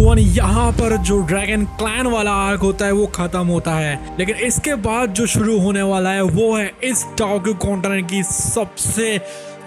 Everyone, यहाँ पर जो ड्रैगन क्लैन वाला आर्क होता है वो खत्म होता है, लेकिन इसके बाद जो शुरू होने वाला है वो है इस टोक्यो कॉन्टिनेंट की सबसे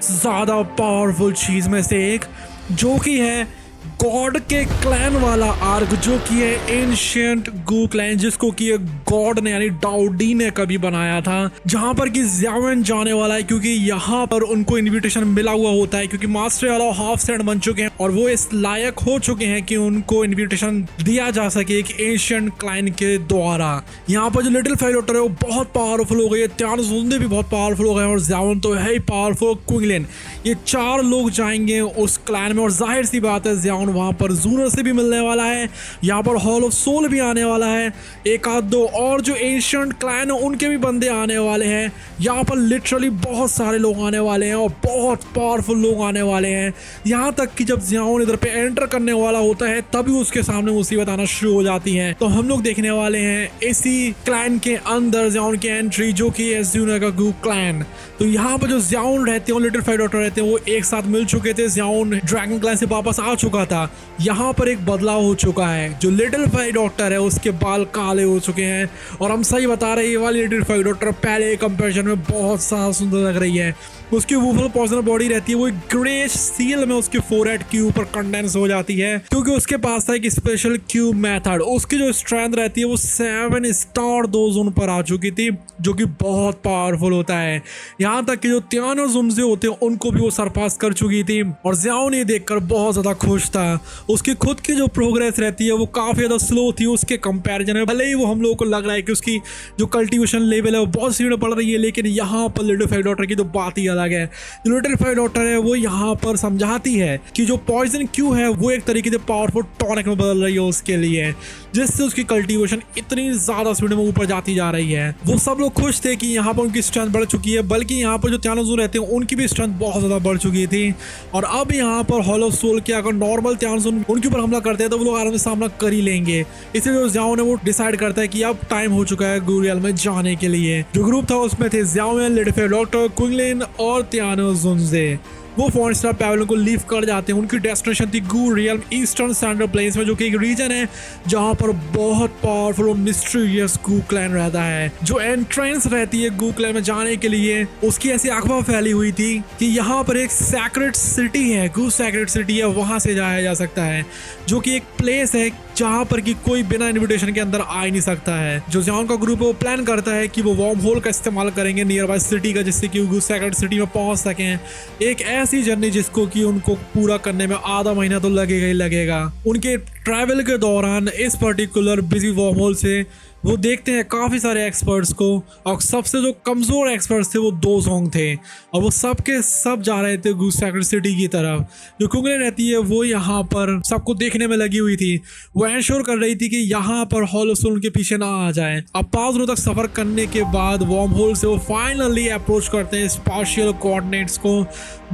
ज़्यादा पावरफुल चीज़ में से एक, जो कि है गॉड के क्लैन वाला आर्क, जो कि है एंशिएंट गू क्लैन, जिसको कि गॉड ने यानी डाउडी ने कभी बनाया था, जहां पर कि ज़्याओयन जाने वाला है क्योंकि यहाँ पर उनको इनविटेशन मिला हुआ होता है, क्योंकि मास्टर वाला हाफ सेंड बन चुके हैं और वो इस लायक हो चुके हैं कि उनको इनविटेशन दिया जा सके एक एंशिएंट क्लैन के द्वारा। यहाँ पर जो लिटिल फाइलोटर है वो बहुत पावरफुल हो गई है, त्यानोजुंदे भी बहुत पावरफुल हो गए हैं और ज़्याओयन तो है ही पावरफुल। क्विंगलिन, ये 4 लोग जाएंगे उस क्लैन में और जाहिर सी बात है ज़्याओयन वहां पर जूनर से भी मिलने वाला है, यहाँ पर हॉल ऑफ सोल भी आने वाला है, एक आध दो और जो एंशिएंट क्लैन है उनके भी बंदे आने वाले हैं। यहाँ पर लिटरली बहुत सारे लोग आने वाले हैं और बहुत पावरफुल लोग आने वाले हैं, यहाँ तक कि जब ज़्याओयन इधर पे एंटर करने वाला होता है तभी उसके सामने मुसीबत आना शुरू हो जाती है। तो हम लोग देखने वाले हैं इसी क्लैन के अंदर ज़्याओयन की एंट्री, जो कि है ज़ूनागाकू क्लैन। तो यहाँ पर जो ज़्याओयन रहते हैं और लिटिल फाइलोटर रहते हैं वो एक साथ मिल चुके थे, ज़्याओयन ड्रैगन क्लैन से वापस आ चुका था। यहाँ पर एक बदलाव हो चुका है, जो लिटिल फाई डॉक्टर है उसके बाल काले हो चुके हैं और हम सही बता रहे हैं, ये वाली लिटिल फाई डॉक्टर पहले कंपैरिजन में बहुत ज़्यादा सुंदर लग रही है। उसकी वुफल पॉइजनर बॉडी रहती है, वो एक ग्रे सील में उसके फोरहेड के ऊपर कंडेंस हो जाती है, क्योंकि उसके पास था एक स्पेशल क्यूब मेथड। उसकी जो स्ट्रेंथ रहती है वो 7 स्टार 2 जोन पर आ चुकी थी, जो कि बहुत पावरफुल होता है। यहाँ तक कि जो त्यानोजुंदे होते हैं उनको भी वो सरपास कर चुकी थी और ज़्याओयन ये देखकर बहुत ज़्यादा खुश था। उसकी खुद की जो प्रोग्रेस रहती है वो काफ़ी ज़्यादा स्लो थी उसके कंपैरिजन में, भले ही वो हम लोगों को लग रहा है कि उसकी जो कल्टीवेशन लेवल है वो बहुत स्पीड पड़ रही है, लेकिन यहाँ पर लिटिल फाई डॉक्टर की तो बात ही अलग है। जो लिटिल फाई डॉक्टर है वो यहाँ पर समझाती है कि जो पॉइजन क्यू है वो एक तरीके से पावरफुल टॉनिक में बदल रही है उसके लिए, जिससे उसकी कल्टीवेशन इतनी ज़्यादा स्पीड में ऊपर जाती जा रही है। वो सब लोग खुश थे कि यहाँ पर उनकी स्ट्रेंथ बढ़ चुकी है, बल्कि यहाँ पर जो त्यानोजुन रहते हैं उनकी भी स्ट्रेंथ बहुत ज़्यादा बढ़ चुकी थी। और अब यहाँ पर हॉल ऑफ सोल के अगर नॉर्मल त्यानोजुन उनके ऊपर हमला करते हैं तो वो लोग आराम से सामना कर ही लेंगे। इसलिए जो ज़्याओयन है वो डिसाइड करता है कि अब टाइम हो चुका है गू रियल में जाने के लिए। जो ग्रुप था उसमें थे ज़्याओयन, लिटिल फाई डॉक्टर, क्विंगलिन और त्यानोजुंदे। वो 4 स्टार पैवेलियन को लीव कर जाते हैं। उनकी डेस्टिनेशन थी गू रियल ईस्टर्न सेंट्रल प्लेन्स में, जो कि एक रीजन है जहां पर बहुत पावरफुल और मिस्टीरियस गू क्लैन रहता है। जो एंट्रेंस रहती है गू क्लैन में जाने के लिए, उसकी ऐसी अफवाह फैली हुई थी कि यहाँ पर एक सैक्रेड सिटी है, गू सैक्रेड सिटी है, वहां से जाया जा सकता है, जो कि एक प्लेस है जहां पर कि कोई बिना इनविटेशन के अंदर आ ही नहीं सकता है। जो ज़्याओयन का ग्रुप है वो प्लान करता है कि वो वार्म होल का इस्तेमाल करेंगे नियर बाय सिटी का, जिससे कि वो सैक्रेड सिटी में पहुंच सकें। एक ऐसी जर्नी जिसको कि उनको पूरा करने में आधा महीना तो लगेगा ही लगेगा। उनके ट्रैवल के दौरान इस पर्टिकुलर बिजी वार्म होल से वो देखते हैं काफ़ी सारे एक्सपर्ट्स को, और सबसे जो कमज़ोर एक्सपर्ट्स थे वो 2 जोंग थे और वो सब के सब जा रहे थे गू सैक्रेड सिटी की तरफ। जो क्विंगलिन रहती है वो यहाँ पर सबको देखने में लगी हुई थी, वो एंश्योर कर रही थी कि यहाँ पर हॉल ऑफ सोल उनके पीछे ना आ जाए। अब 5 दिनों तक सफ़र करने के बाद वार्म होल से वो फाइनली अप्रोच करते हैं स्पाशियल कोऑर्डिनेट्स को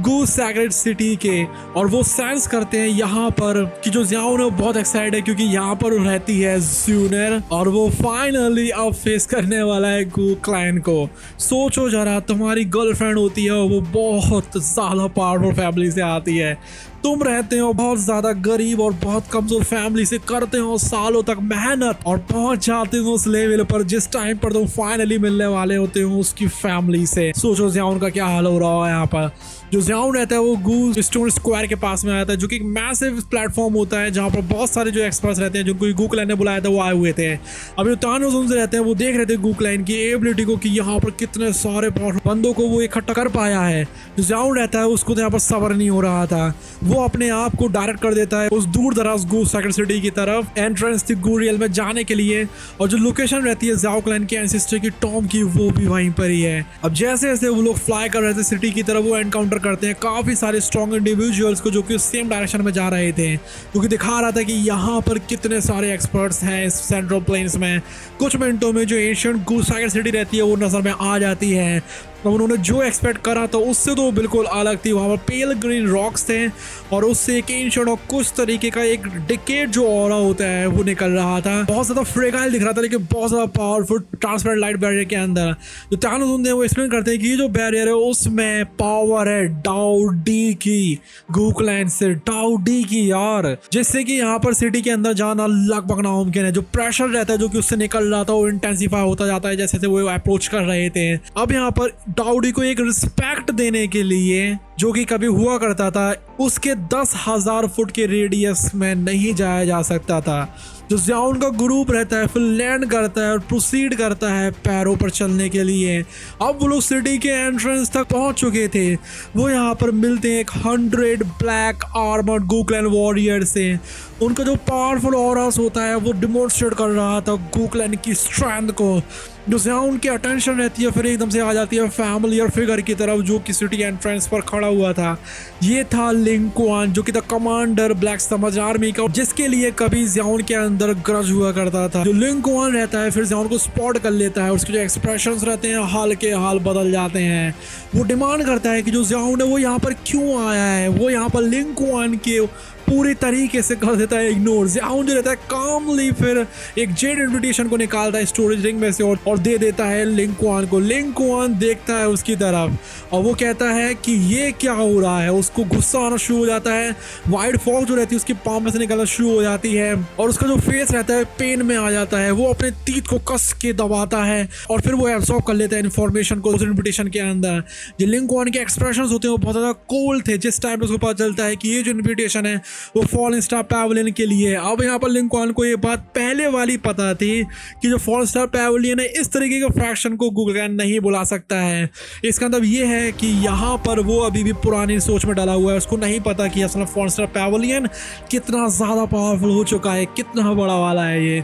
गू सैक्रेड सिटी के, और वो सेंस करते हैं यहाँ पर कि जो ज़्याओयन है वो बहुत एक्साइटेड है, क्योंकि यहाँ पर रहती है ज़ूनर और वो फाइनली अब फेस करने वाला है गू क्लैन को। सोचो जरा, तुम्हारी गर्लफ्रेंड होती है और वो बहुत ज़्यादा पावरफुल फैमिली से आती है, तुम रहते हो बहुत ज़्यादा गरीब और बहुत कमज़ोर फैमिली से, करते हो सालों तक मेहनत और पहुंच जाते हो उस लेवल पर जिस टाइम पर तुम फाइनली मिलने वाले होते हो उसकी फैमिली से। सोचो ज़्याओयन का क्या हाल हो रहा है यहाँ पर। जो ज़्याओयन रहता है वो गू स्टोन स्क्वायर के पास में आता है, जो कि एक मैसिव प्लेटफॉर्म होता है जहाँ पर बहुत सारे जो एक्सपर्ट्स रहते हैं, जो गू क्लैन ने बुलाया था वो आए हुए थे। अब जो त्यानोजुंदे रहते हैं वो देख रहे थे गू क्लैन की एबिलिटी को कि यहाँ पर कितने सारे बंदों को वो इकट्ठा कर पाया है। जो ज़्याओयन रहता है उसको तो यहाँ पर सब्र नहीं हो रहा था, वो अपने आप को डायरेक्ट कर देता है उस दूर दराज गू सैक्रेड सिटी की तरफ, एंट्रेंस थी गू रियल में जाने के लिए। और जो लोकेशन रहती है ज़्याओ क्लैन के एंसेस्टर की टॉम की, वो भी वहीं पर ही है। अब जैसे जैसे वो लोग फ्लाई कर रहे थे सिटी की तरफ, वो एनकाउंटर करते हैं काफ़ी सारे स्ट्रॉन्ग इंडिविजुअल्स को, जो कि सेम डायरेक्शन में जा रहे थे, क्योंकि दिखा रहा था कि यहाँ पर कितने सारे एक्सपर्ट्स हैं इस सेंट्रल प्लेन्स में। कुछ मिनटों में जो एशियन गू सैक्रेड सिटी रहती है वो नज़र में आ जाती है। अब उन्होंने जो एक्सपेक्ट करा था उससे तो बिल्कुल अलग थी। वहाँ पर पेल ग्रीन रॉक्स थे और उससे एक एंशिएंट और कुछ तरीके का एक डिकेड जो ऑरा होता है वो निकल रहा था। बहुत ज्यादा फ्रेगाइल दिख रहा था लेकिन बहुत ज्यादा पावरफुल ट्रांसपेरेंट लाइट बैरियर के अंदर। जो तानोस होते हैं वो एक्सप्लेन करते हैं कि ये जो बैरियर है उसमें पावर है डाउ डी की, गूकलैंड से डाउ डी की यार, जिससे कि यहाँ पर सिटी के अंदर जाना लगभग नामुमकिन है। जो प्रेशर रहता है जो कि उससे निकल रहा था वो इंटेंसिफाई होता जाता है जैसे वो अप्रोच कर रहे थे। अब यहाँ पर डाउडी को एक रिस्पेक्ट देने के लिए जो कि कभी हुआ करता था उसके 10,000 फुट के रेडियस में नहीं जाया जा सकता था। जो ज़ियाओन का ग्रुप रहता है फिर लैंड करता है और प्रोसीड करता है पैरों पर चलने के लिए। अब वो लोग सिटी के एंट्रेंस तक पहुंच चुके थे। वो यहाँ पर मिलते हैं एक 100 ब्लैक आर्मर्ड गूकलैंड वॉरियर से। उनका जो पावरफुल ऑरास होता है वो डिमोन्स्ट्रेट कर रहा था गूकलैंड की स्ट्रेंथ को। जो ज़ियाओन की अटेंशन रहती है फिर एकदम से आ जाती है फैमिलियर फिगर की तरफ जो कि सिटी एंट्रेंस पर खड़ा हुआ था। ये था लिंग कुआन जो कि था कमांडर ब्लैक समझ आर्मी का, जिसके लिए कभी ज़ियाओन के अंदर ग्रज हुआ करता था। जो लिंग कुआन रहता है फिर ज़ियाओन को स्पॉट कर लेता है। उसके जो एक्सप्रेशंस रहते हैं हाल के हाल बदल जाते हैं। वो डिमांड करता है कि जो ज़ियाओन है वो यहाँ पर क्यों आया है। वो यहाँ पर लिंग कुआन के पूरी तरीके से कर देता है इग्नोर। ज़ियाओन जो रहता है कामली फिर एक जेड इन्विटेशन को निकालता है स्टोरेज रिंग में से और दे देता है लिंग कुआन को। लिंग कुआन देखता है उसकी तरफ और वो कहता है कि ये क्या हो रहा है। उसको गुस्सा आना शुरू हो जाता है। वाइट फॉग जो रहती है उसकी पाम में से निकलना शुरू हो जाती है और उसका जो फेस रहता है पेन में आ जाता है। वो अपने तीत को कस के दबाता है और फिर वो एब्सॉर्ब कर लेता है इन्फॉर्मेशन को उस इन्विटेशन के अंदर। जो लिंग कुआन के एक्सप्रेशंस होते हैं वो बहुत ज़्यादा कोल्ड थे जिस टाइम उसको पता चलता है कि ये जो इन्विटेशन है वो फॉलन स्टार पैवेलियन के लिए। अब यहाँ पर लिंग कुआन को ये बात पहले वाली पता थी कि जो फॉलन स्टार पैवेलियन है इस तरीके के फ्रैक्शन को गूकलैंड नहीं बुला सकता है। इसका मतलब ये है कि यहाँ पर वो अभी भी पुरानी सोच में डाला हुआ है। उसको नहीं पता कि असल में फॉलन स्टार पैवेलियन कितना ज़्यादा पावरफुल हो चुका है, कितना बड़ा वाला है ये।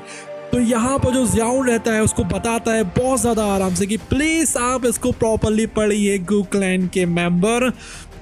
तो यहाँ पर जो ज़ियाओन रहता है उसको बताता है बहुत ज़्यादा आराम से कि प्लीज़ आप इसको प्रॉपरली पढ़िए गूकलैंड के मेंबर,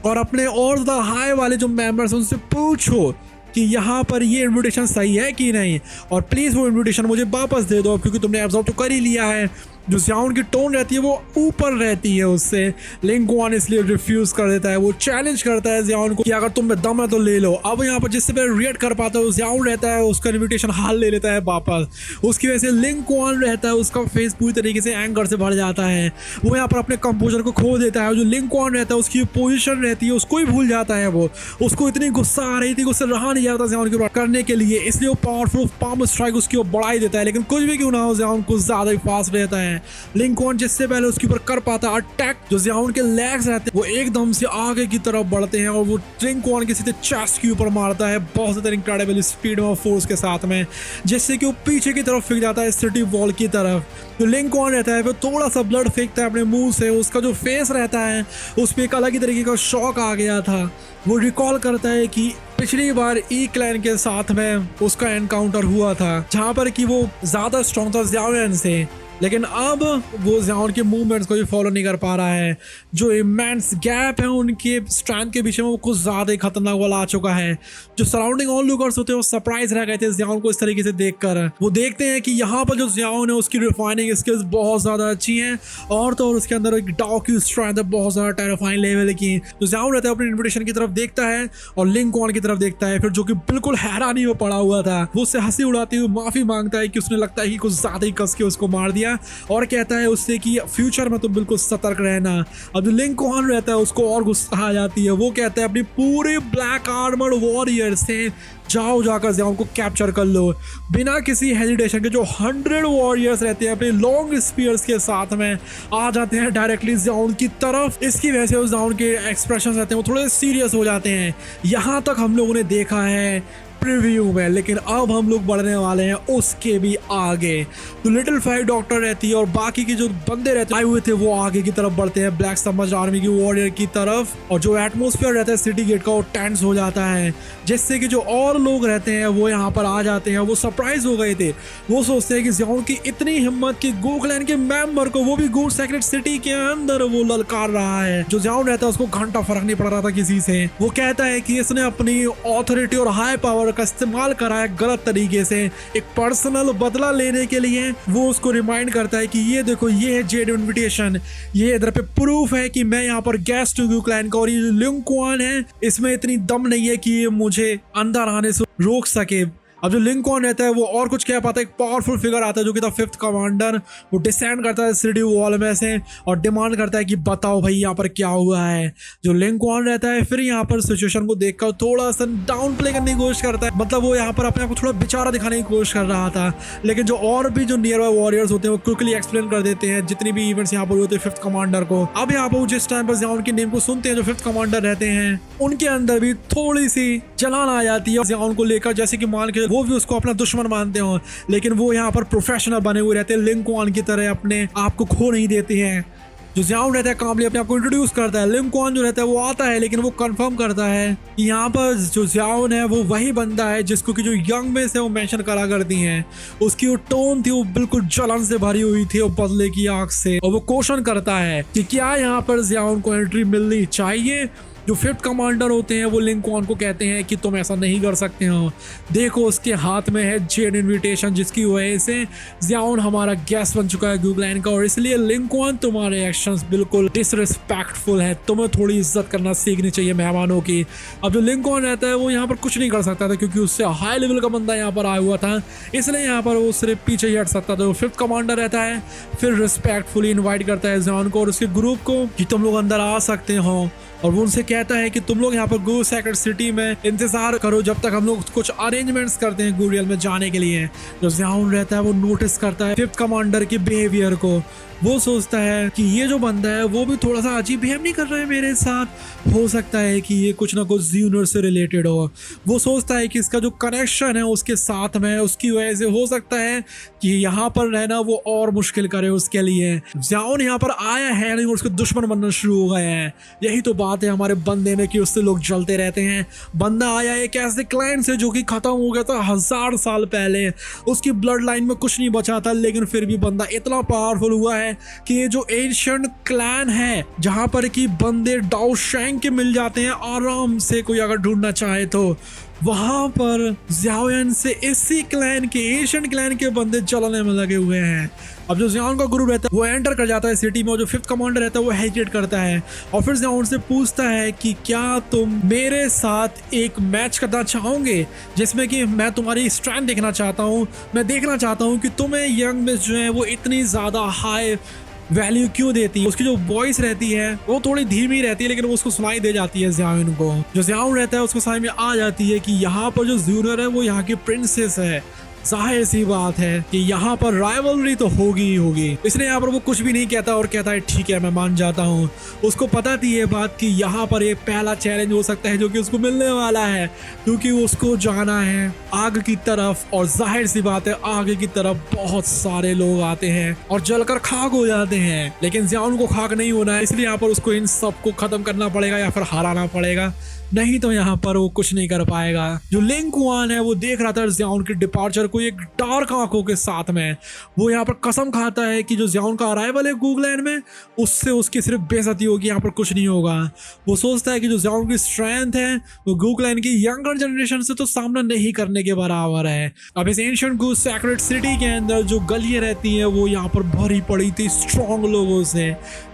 और अपने और ज़्यादा हाई वाले जो मेंबर्स उनसे पूछो कि यहाँ पर ये इन्विटेशन सही है कि नहीं, और प्लीज़ वो इन्विटेशन मुझे वापस दे दो क्योंकि तुमने एब्जॉर्ब तो कर ही लिया है। जो ज़ियाओन की टोन रहती है वो ऊपर रहती है उससे। लिंग कुआन इसलिए रिफ्यूज़ कर देता है। वो चैलेंज करता है ज़ियाओन को कि अगर तुम में दम है तो ले लो। अब यहाँ पर जिससे पहले रिएक्ट कर पाता है ज़ियाओन रहता है उसका इन्विटेशन हाल ले लेता है वापस। उसकी वजह से लिंग कुआन रहता है उसका फेस पूरी तरीके से एंगर से भर जाता है। वो यहाँ पर अपने कंपोजर को खो देता है। जो लिंग कुआन रहता है उसकी पोजीशन रहती है उसको ही भूल जाता है। वो उसको इतनी गुस्सा आ रही थी कि उससे रहा नहीं जाता ज़ियाओन के ऊपर करने के लिए, इसलिए वो पावरफुल पाम स्ट्राइक उसकी ओर बढ़ा ही देता है। लेकिन कुछ भी क्यों ना हो ज़ियाओन कुछ ज़्यादा ही फास्ट रहता है। लिंग कुआन जिससे पहले उसके ऊपर कर पाता अटैक, जो ज़ियाओन के लेग्स रहते हैं वो एकदम से आगे की तरफ बढ़ते हैं और वो लिंग कुआन के सीधे चेस्ट के ऊपर मारता है बहुत ज़्यादा इनक्रेडिबल स्पीड और फोर्स के साथ में, जिससे कि वो पीछे की तरफ फेंक जाता है सिटी वॉल की तरफ। जो लिंग कुआन रहता है वो थोड़ा सा ब्लड फेंकता है अपने मुंह से। उसका जो फेस रहता है उस पर एक अलग ही तरीके का शॉक आ गया था। वो रिकॉल करता है कि पिछली बार ई क्लैन के साथ में उसका एनकाउंटर हुआ था जहाँ पर कि वो ज़्यादा स्ट्रॉन्ग था ज़ियाओन से, लेकिन अब वो ज़ियाओन के मूवमेंट्स को भी फॉलो नहीं कर पा रहा है। जो इमेंस गैप है उनके स्ट्रेंथ के बीच में वो कुछ ज़्यादा ही खतरनाक वाला आ चुका है। जो सराउंडिंग ऑन लुकर्स होते हैं वो सरप्राइज रह गए थे ज़ियाओन को इस तरीके से देखकर। वो देखते हैं कि यहाँ पर जो ज़ियाओन है उसकी रिफाइनिंग स्किल्स बहुत ज़्यादा अच्छी हैं और तो और उसके अंदर एक डाउ की स्ट्रेंथ है बहुत ज़्यादा टेरिफाइंग लेवल की। जो ज़ियाओन रहता है अपनी इन्विटेशन की तरफ देखता है और लिंग कुआन की तरफ देखता है, फिर जो कि बिल्कुल हैरानी में पड़ा हुआ था वो उससे हंसी उड़ाते हुए माफ़ी मांगता है कि उसने लगता है कि कुछ ज़्यादा ही कस के उसको मार दिया और कहता है उससे कि फ्यूचर में तो बिल्कुल सतर्क रहना। अब जो लिंग कुआन रहता है उसको और गुस्सा आ जाती है। वो कहता है अपनी पूरी ब्लैक आर्मर्ड वॉरियर से जाओ जाकर ज़ियाओन को कैप्चर कर लो। बिना किसी हेजिटेशन के जो 100 वॉरियर्स रहते हैं अपने लॉन्ग स्पीयर्स के साथ में आ जाते हैं डायरेक्टली ज़ियाओन की तरफ। इसकी वजह से ज़ियाओन के एक्सप्रेशंस रहते हैं वो थोड़े सीरियस हो जाते हैं। यहाँ तक हम लोगों ने देखा है प्रीव्यू में, लेकिन अब हम लोग बढ़ने वाले हैं उसके भी आगे। तो लिटिल फायर डॉक्टर रहती है और बाकी के जो बंदे रहते आए हुए थे वो आगे की तरफ बढ़ते हैं ब्लैक समझ आर्मी की वॉरियर की तरफ, और जो एटमोसफियर रहता है सिटी गेट का वो टेंस हो जाता है, जिससे कि जो और लोग रहते हैं वो यहाँ पर आ जाते हैं। वो सरप्राइज हो गए थे। वो सोचते हैं कि ज़ियाओन की इतनी हिम्मत कि गूकलैंड के मेंबर को वो भी गूड सेक्रेट सिटी के अंदर वो ललकार रहा है। जो ज़ियाओन रहता है उसको घंटा फर्क नहीं पड़ रहा था किसी से। वो कहता है कि इसने अपनी ऑथोरिटी और हाई पावर पावर का इस्तेमाल करा है गलत तरीके से एक पर्सनल बदला लेने के लिए। वो उसको रिमाइंड करता है कि ये देखो, ये है जेड इनविटेशन, ये इधर पे प्रूफ है कि मैं यहाँ पर गेस्ट हूँ क्लैन का, और ये लिंग क्वान है, इसमें इतनी दम नहीं है कि ये मुझे अंदर आने से रोक सके। अब जो लिंग क्वान रहता है वो और कुछ कह पाता है, एक पावरफुल फिगर आता है जो कि था 5th कमांडर। वो डिसेंड करता है सिटी वॉल में से और डिमांड करता है कि बताओ भाई यहाँ पर क्या हुआ है। जो लिंग क्वान रहता है फिर यहाँ पर सिचुएशन को देखकर थोड़ा सा डाउन प्ले करने की कोशिश करता है, मतलब वो यहाँ पर अपने आप को थोड़ा बेचारा दिखाने की कोशिश कर रहा था। लेकिन जो और भी जो नियर बाय वॉरियर्स होते हैं वो क्विकली एक्सप्लेन कर देते हैं जितनी भी इवेंट्स यहाँ पर होते हैं 5th कमांडर को। अब यहाँ पर जिस टाइम पर जियाओन के नेम को सुनते हैं जो 5th कमांडर रहते हैं, उनके अंदर भी थोड़ी सी जलान आ जाती है जियाओन को लेकर, जैसे कि मान के वो भी उसको अपना दुश्मन मानते हो, लेकिन वो यहाँ पर प्रोफेशनल बने हुए रहते हैं, लिंग क्वान की तरह अपने आप को खो नहीं देते हैं। जो जियाओन रहता है कामली अपने आप को इंट्रोड्यूस करता है, लिंग क्वान जो रहता है वो आता है, लेकिन वो कंफर्म करता है कि यहाँ पर जो जियाओन है वो वही बंदा है जिसको कि जो यंग में से वो मेंशन करा करती हैं। उसकी वो टोन थी वो बिल्कुल जलन से भरी हुई थी और बदले की आंख से, और वो क्वेश्चन करता है कि क्या यहाँ पर जियाओन को एंट्री मिलनी चाहिए। जो 5th कमांडर होते हैं वो लिंग क्वान को कहते हैं कि तुम ऐसा नहीं कर सकते हो, देखो उसके हाथ में है जेड इनविटेशन जिसकी वजह से जियाओन हमारा गेस्ट बन चुका है ग्यूक्लैन का, और इसलिए लिंग क्वान तुम्हारे एक्शंस बिल्कुल डिसरिस्पेक्टफुल है, तुम्हें थोड़ी इज्जत करना सीखनी चाहिए मेहमानों की। अब जो लिंग क्वान रहता है वो यहाँ पर कुछ नहीं कर सकता था क्योंकि उससे हाई लेवल का बंदा यहाँ पर आया हुआ था, इसलिए यहाँ पर वो सिर्फ पीछे ही हट सकता था। 5th कमांडर रहता है फिर रिस्पेक्टफुली इन्वाइट करता है जियाओन को और उसके ग्रुप को कि तुम लोग अंदर आ सकते हो, और वो उनसे कहता है कि तुम लोग यहाँ पर गो सेक्रेट सिटी में इंतजार करो जब तक हम लोग कुछ अरेंजमेंट्स करते हैं गुरियल में जाने के लिए। जो जियाओन रहता है वो नोटिस करता है 5th कमांडर के बिहेवियर को, वो सोचता है कि ये जो बंदा है वो भी थोड़ा सा अजीब बिहेव नहीं कर रहा है मेरे साथ, हो सकता है कि ये कुछ ना कुछ ज़्यूनर से रिलेटेड हो। वो सोचता है कि इसका जो कनेक्शन है उसके साथ में उसकी वजह से हो सकता है कि यहाँ पर रहना वो और मुश्किल करे उसके लिए। जियाओन यहाँ पर आया है नहीं, उसके दुश्मन बनना शुरू हो गए हैं। यही तो बात है हमारे बंदे में कि उससे लोग जलते रहते हैं। बंदा आया एक ऐसे क्लैन से जो कि खत्म हो गया था 1000 साल पहले, उसकी ब्लड लाइन में कुछ नहीं बचा था, लेकिन फिर भी बंदा इतना पावरफुल हुआ है कि ये जो एशियंट क्लैन है जहां पर कि बंदे डाओ शैंग के मिल जाते हैं आराम से, कोई अगर ढूंढना चाहे तो वहां पर जियाओन से इसी क्लैन के एशियन क्लैन के बंदे चलने में लगे हुए हैं। अब जो जियाओन का ग्रुप रहता है वो एंटर कर जाता है सिटी में, और जो 5th कमांडर रहता है वो हेजिटेट करता है और फिर जियाओन से पूछता है कि क्या तुम मेरे साथ एक मैच करना चाहोगे जिसमें कि मैं तुम्हारी स्ट्रेंथ देखना चाहता हूँ, मैं देखना चाहता हूँ कि तुम्हें यंग में जो है वो इतनी ज़्यादा हाई वैल्यू क्यों देती है। उसकी जो वॉइस रहती है वो थोड़ी धीमी रहती है लेकिन वो उसको सुनाई दे जाती है जियाओन को। जो जियाओन रहता है उसको समझ में आ जाती है कि यहाँ पर जो ज़्यूनर है वो यहाँ की प्रिंसेस है। जाहिर सी बात है कि यहाँ पर राइवलरी तो होगी ही होगी, इसलिए यहाँ पर वो कुछ भी नहीं कहता और कहता है ठीक है मैं मान जाता हूँ। उसको पता थी ये बात कि यहाँ पर एक पहला चैलेंज हो सकता है जो कि उसको मिलने वाला है, क्योंकि उसको जाना है आग की तरफ, और जाहिर सी बात है आगे की तरफ बहुत सारे लोग आते हैं और जलकर खाक हो जाते हैं, लेकिन जियाओन को खाक नहीं होना है, इसलिए यहाँ पर उसको इन सबको खत्म करना पड़ेगा या फिर हराना पड़ेगा, नहीं तो यहाँ पर वो कुछ नहीं कर पाएगा। जो लिंग क्वान है वो देख रहा था जियाओन के डिपार्चर को एक डार्क आंखों के साथ में, वो यहाँ पर कसम खाता है कि जो जियाओन का अराइवल है गूगलैंड में उससे उसकी सिर्फ बेइज्जती होगी, यहाँ पर कुछ नहीं होगा। वो सोचता है कि जो जियाओन की स्ट्रेंथ है वो गूगलैंड की यंगर जनरेशन से तो सामना नहीं करने के बराबर है। अब इस एंशिएंट गूस सेक्रेट सिटी के अंदर जो गलियां रहती हैं वो यहाँ पर भरी पड़ी थी स्ट्रॉन्ग लोगों से।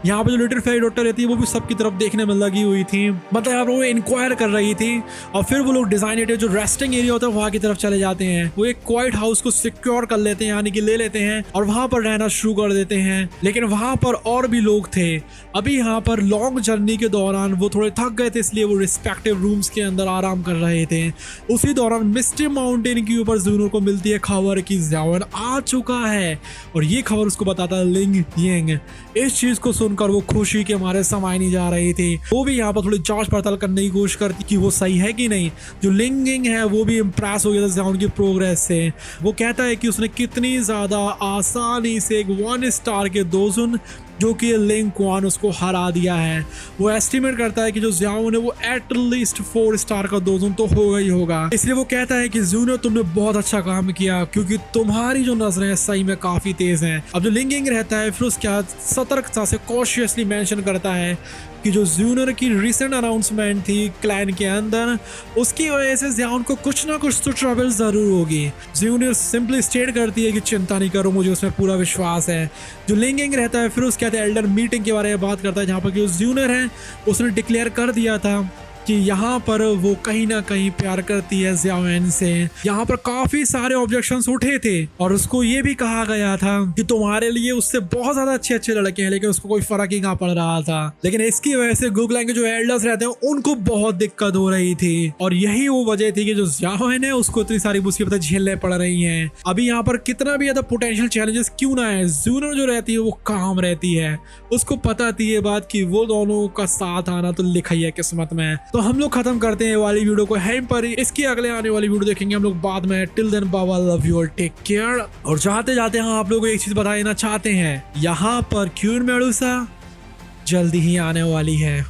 यहाँ पर जो लिटिल फेरी डॉक्टर रहती है वो भी सबकी तरफ देखने में लगी हुई थी, मतलब यहाँ पर वो इंक्वायर कर रही थी। और फिर वो लोग डिजाइनेटेड जो रेस्टिंग एरिया होता है वहां की तरफ चले जाते हैं, वो एक क्वाइट हाउस को सिक्योर कर लेते हैं, यानी कि ले लेते हैं और वहां पर रहना शुरू कर देते हैं। लेकिन वहां पर और भी लोग थे। अभी यहाँ पर लॉन्ग जर्नी के दौरान वो थोड़े थक गए थे, इसलिए वो रिस्पेक्टिव रूम्स के अंदर आराम कर रहे थे। उसी दौरान मिस्टी माउंटेन के ऊपर ज़्यूनर को मिलती है खबर कि जियाओन आ चुका है, और ये खबर उसको बताता है लिंग यिंग। इस चीज को सुनकर वो खुशी के मारे समाई नहीं जा रही थी, वो भी यहाँ पर थोड़ी जांच पड़ताल करने की कोशिश करती कि वो सही है कि नहीं। जो लिंग यिंग है वो भी इम्प्रेस हो गया था जियाओन की प्रोग्रेस से। वो कहता है कि उसने कितनी ज्यादा आसानी से एक 1 स्टार के दोजुन जो कि लिंग क्वान उसको हरा दिया है। वो एस्टिमेट करता है कि जो जियाओन है वो एटलीस्ट 4 स्टार का दोजुन तो होगा ही होगा। इसलिए वो कहता है कि ज़्यूनर तुमने बहुत अच्छा काम किया, क्योंकि तुम्हारी जो नजरें हैं सही में काफी तेज हैं। अब जो लिंग यिंग रहता है फिर उसके बाद सतर्कता से कॉशियसली मेंशन करता है कि जो जूनियर की रिसेंट अनाउंसमेंट थी क्लैन के अंदर, उसकी वजह से जियान को कुछ ना कुछ तो ट्रबल जरूर होगी। जूनियर सिंपली स्टेट करती है कि चिंता नहीं करो, मुझे उसमें पूरा विश्वास है। जो लिंगिंग रहता है फिर उसके बाद एल्डर मीटिंग के बारे में बात करता है, जहाँ पर जो जूनियर है उसने डिक्लेयर कर दिया था कि यहाँ पर वो कहीं ना कहीं प्यार करती है ज़ियाओएन से। यहाँ पर काफी सारे ऑब्जेक्शंस उठे थे और उसको ये भी कहा गया था कि तुम्हारे लिए उससे बहुत ज्यादा अच्छे अच्छे लड़के हैं, लेकिन उसको कोई फर्क ही कहाँ पड़ रहा था। लेकिन इसकी वजह से गुगलैंग के जो एल्डर्स रहते हैं उनको बहुत दिक्कत हो रही थी और यही वो वजह थी कि जो ज़ियाओएन है उसको इतनी सारी मुसीबतें झेलने पड़ रही है। अभी यहाँ पर कितना भी ज्यादा पोटेंशियल चैलेंजेस क्यों ना है, जूनियर जो रहती है वो काम रहती है। उसको पता थी ये बात कि वो दोनों का साथ आना तो लिखा ही है किस्मत में। तो हम लोग खत्म करते हैं ये वाली वीडियो को यहीं पर ही। इसकी अगले आने वाली वीडियो देखेंगे हम लोग बाद में। टिल देन बाबा, लव यू और टेक केयर। और जाते जाते हम आप लोगों को एक चीज बता देना चाहते हैं, यहाँ पर क्वीन मेडुसा जल्दी ही आने वाली है।